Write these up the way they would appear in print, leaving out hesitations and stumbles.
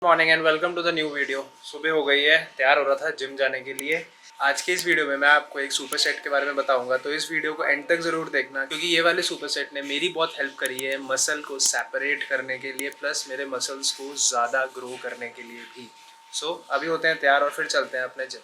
Morning and welcome to the new video. सुबह हो गई है, तैयार हो रहा था जिम जाने के लिए। आज की इस वीडियो में मैं आपको एक सुपर सेट के बारे में बताऊंगा, तो इस वीडियो को एंड तक ज़रूर देखना, क्योंकि ये वाले सुपर सेट ने मेरी बहुत हेल्प करी है मसल को सेपरेट करने के लिए, प्लस मेरे मसल्स को ज़्यादा ग्रो करने के लिए भी। सो अभी होते हैं तैयार और फिर चलते हैं अपने जिम।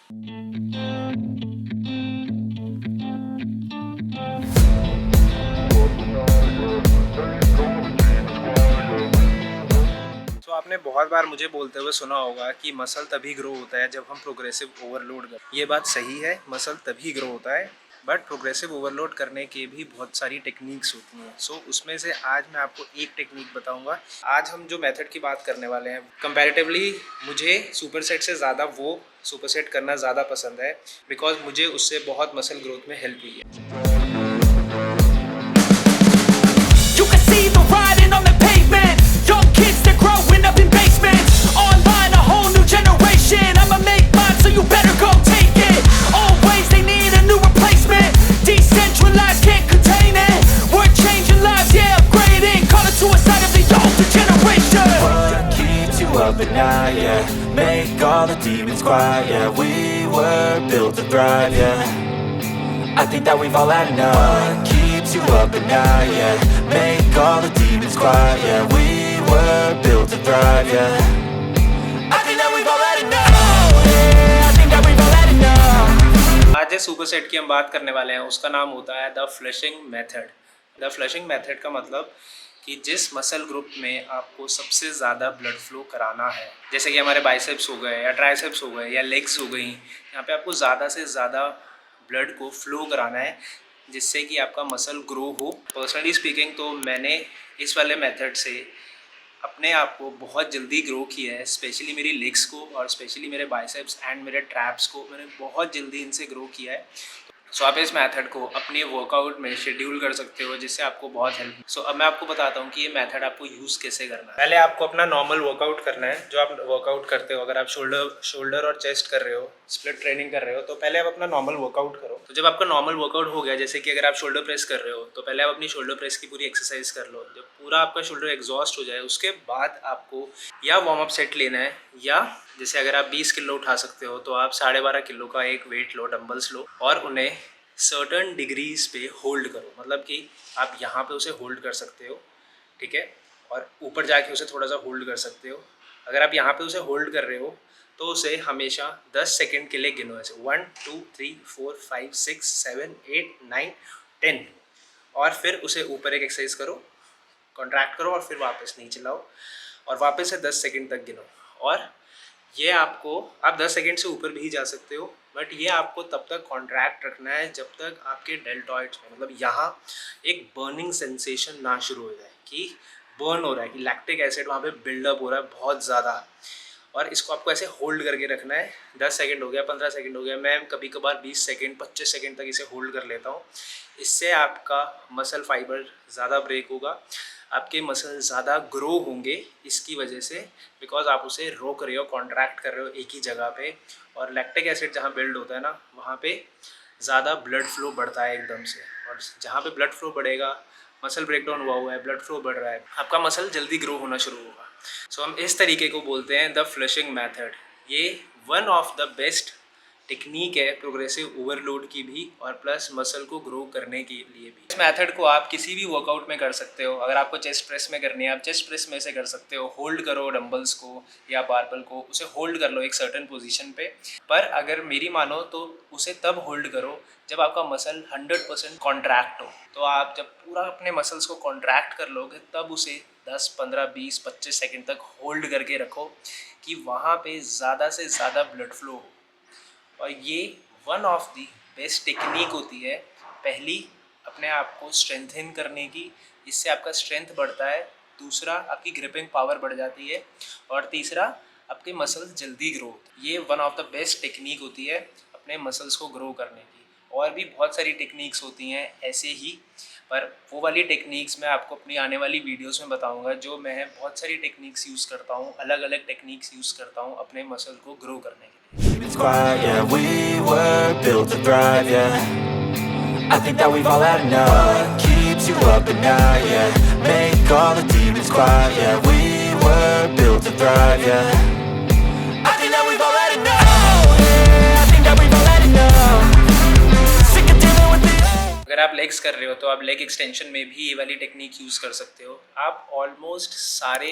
तो आपने बहुत बार मुझे बोलते हुए सुना होगा कि मसल तभी ग्रो होता है जब हम प्रोग्रेसिव ओवरलोड करते। ये बात सही है, मसल तभी ग्रो होता है, बट प्रोग्रेसिव ओवरलोड करने के भी बहुत सारी टेक्निक्स होती हैं। सो उसमें से आज मैं आपको एक टेक्निक बताऊंगा। आज हम जो मेथड की बात करने वाले हैं, कंपैरेटिवली मुझे सुपर सेट से ज़्यादा वो सुपर सेट करना ज़्यादा पसंद है, बिकॉज मुझे उससे बहुत मसल ग्रोथ में हेल्प हुई है। Up at night, yeah. Make all the demons quiet, yeah. We were built to thrive, yeah. I think that we've all had enough. What keeps you up at night, yeah. Make all the demons quiet, yeah. We were built to thrive, yeah. I think that we've all had enough. Oh, yeah. I think that we've all had enough. आज जिस super set की हम बात करने वाले हैं उसका नाम होता है the flushing method. The flushing method का मतलब कि जिस मसल ग्रुप में आपको सबसे ज़्यादा ब्लड फ्लो कराना है, जैसे कि हमारे बाइसेप्स हो गए या ट्राइसेप्स हो गए या लेग्स हो गई, यहाँ पे आपको ज़्यादा से ज़्यादा ब्लड को फ्लो कराना है जिससे कि आपका मसल ग्रो हो। पर्सनली स्पीकिंग तो मैंने इस वाले मेथड से अपने आप को बहुत जल्दी ग्रो किया है, स्पेशली मेरी लेग्स को और स्पेशली मेरे बाइसेप्स एंड मेरे ट्रैप्स को मैंने बहुत जल्दी इनसे ग्रो किया है। सो आप इस मेथड को अपने वर्कआउट में शेड्यूल कर सकते हो जिससे आपको बहुत हेल्प। सो अब मैं आपको बताता हूँ कि ये मेथड आपको यूज़ कैसे करना है। पहले आपको अपना नॉर्मल वर्कआउट करना है, जो आप वर्कआउट करते हो। अगर आप शोल्डर और चेस्ट कर रहे हो, स्प्लिट ट्रेनिंग कर रहे हो, तो पहले आप अपना नॉर्मल वर्कआउट करो। तो जब आपका नॉर्मल वर्कआउट हो गया, जैसे कि अगर आप शोल्डर प्रेस कर रहे हो तो पहले आप अपनी शोल्डर प्रेस की पूरी एक्सरसाइज कर लो। जब पूरा आपका शोल्डर एग्जॉस्ट हो जाए उसके बाद आपको या वार्म अप सेट लेना है, या जैसे अगर आप 20 किलो उठा सकते हो तो आप 12.5 किलो का एक वेट लो, डंबल्स लो, और उन्हें सर्टन डिग्रीज पे होल्ड करो। मतलब कि आप यहाँ पे उसे होल्ड कर सकते हो, ठीक है, और ऊपर जाके उसे थोड़ा सा होल्ड कर सकते हो। अगर आप यहाँ पे उसे होल्ड कर रहे हो तो उसे हमेशा 10 सेकेंड के लिए गिनो, ऐसे 1 2 3 4 5 6 7 8 9 10, और फिर उसे ऊपर एक एक्सरसाइज करो, कॉन्ट्रैक्ट करो और फिर वापस नीचे लाओ और वापस से 10 सेकेंड तक गिनो। और ये आपको, आप 10 सेकेंड से ऊपर भी जा सकते हो, बट ये आपको तब तक कॉन्ट्रैक्ट रखना है जब तक आपके डेल्टॉइड्स में, मतलब यहाँ एक बर्निंग सेंसेशन ना शुरू हो जाए कि बर्न हो रहा है, कि लैक्टिक एसिड वहाँ पे बिल्डअप हो रहा है बहुत ज़्यादा। और इसको आपको ऐसे होल्ड करके रखना है। 10 सेकेंड हो गया, 15 सेकेंड हो गया, मैं कभी कभार 20 सेकेंड 25 सेकेंड तक इसे होल्ड कर लेता हूँ। इससे आपका मसल फाइबर ज़्यादा ब्रेक होगा, आपके मसल ज़्यादा ग्रो होंगे इसकी वजह से, बिकॉज आप उसे रोक रहे हो, कॉन्ट्रैक्ट कर रहे हो एक ही जगह पे। और लैक्टिक एसिड जहाँ बिल्ड होता है ना, वहाँ पे ज़्यादा ब्लड फ्लो बढ़ता है एकदम से, और जहाँ पे ब्लड फ्लो बढ़ेगा, मसल ब्रेकडाउन हुआ है, ब्लड फ्लो बढ़ रहा है, आपका मसल जल्दी ग्रो होना शुरू होगा। सो हम इस तरीके को बोलते हैं द फ्लशिंग मेथड। ये one of the best technique है प्रोग्रेसिव ओवरलोड की भी, और प्लस मसल को ग्रो करने के लिए भी। इस मेथड को आप किसी भी वर्कआउट में कर सकते हो। अगर आपको चेस्ट प्रेस में करनी है, आप चेस्ट प्रेस में से कर सकते हो। होल्ड करो डंबल्स को या बारबल को, उसे होल्ड कर लो एक सर्टेन पोजीशन पे। पर अगर मेरी मानो तो उसे तब होल्ड करो जब आपका मसल 100% कॉन्ट्रैक्ट हो। तो आप जब पूरा अपने मसल्स को कॉन्ट्रैक्ट कर लोगे तब उसे 10 15 20 25 सेकेंड तक होल्ड करके रखो कि वहाँ पे ज़्यादा से ज़्यादा ब्लड फ्लो हो। और ये one of the best technique होती है, पहली अपने आप को स्ट्रेंथन करने की, इससे आपका स्ट्रेंथ बढ़ता है। दूसरा, आपकी ग्रिपिंग पावर बढ़ जाती है। और तीसरा, आपके मसल्स जल्दी ग्रो होते हैं। ये one of the best technique होती है अपने मसल्स को ग्रो करने की। और भी बहुत सारी टेक्निक्स होती हैं ऐसे ही, पर वो वाली टेक्निक्स मैं आपको अपनी आने वाली वीडियोस में बताऊंगा, जो मैं बहुत सारी टेक्निक्स यूज़ करता हूँ, अलग अलग टेक्निक्स यूज़ करता हूँ अपने मसल को ग्रो करने के लिए। I think that we've all had enough. What keeps you up at night, yeah. Make all the demons quiet, yeah. We were built to thrive, yeah. I think that we've all had enough, yeah. I think that we've all had enough. Sick of dealing with the अगर आप legs कर रहे हो तो आप leg extension में भी ये वाली टेक्निक यूज़ कर सकते हो। आप ऑलमोस्ट सारे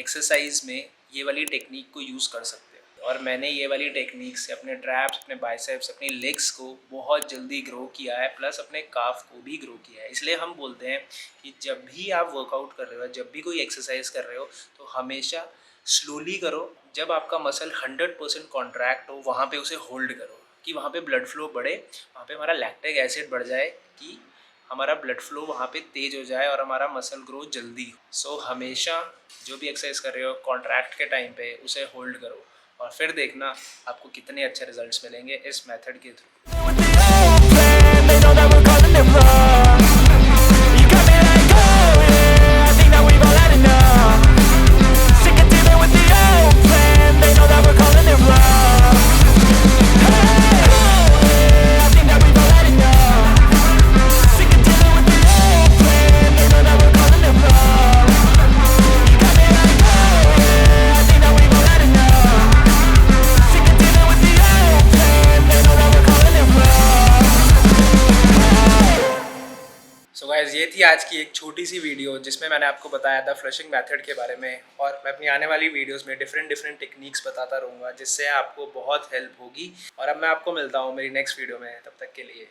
एक्सरसाइज में ये वाली टेक्निक को यूज़ कर सकते हो। और मैंने ये वाली टेक्निक से अपने ट्रैप्स, अपने बाइसेप्स, अपनी लेग्स को बहुत जल्दी ग्रो किया है, प्लस अपने काफ को भी ग्रो किया है। इसलिए हम बोलते हैं कि जब भी आप वर्कआउट कर रहे हो, जब भी कोई एक्सरसाइज कर रहे हो, तो हमेशा स्लोली करो। जब आपका मसल 100% कॉन्ट्रैक्ट हो, वहाँ पे उसे होल्ड करो कि वहाँ पे ब्लड फ्लो बढ़े, वहाँ पे हमारा लैक्टिक एसिड बढ़ जाए, कि हमारा ब्लड फ्लो वहाँ पे तेज़ हो जाए और हमारा मसल ग्रो जल्दी हो। सो हमेशा जो भी एक्सरसाइज कर रहे हो कॉन्ट्रैक्ट के टाइम पे उसे होल्ड करो, और फिर देखना आपको कितने अच्छे रिजल्ट्स मिलेंगे इस मेथड के through. with the old plan. They know that we're calling it wrong. You got me like, oh yeah. I think that we've all had enough. Sick of dealing with the old plan. They know that we're calling it wrong. Hey, oh yeah. I think that we've all had enough. Sick of dealing with the old plan. They know that we're calling it wrong. You got me like, oh yeah. I think that we've all had enough. Sick of dealing with the old plan. They know that we're calling it wrong. So guys, ये थी आज की एक छोटी सी video जिसमें मैंने आपको बताया था फ्लशिंग मेथड के बारे में, और मैं अपनी आने वाली वीडियोस में डिफरेंट टेक्निक्स बताता रहूँगा जिससे आपको बहुत हेल्प होगी। और अब मैं आपको मिलता हूँ मेरी नेक्स्ट वीडियो में, तब तक के लिए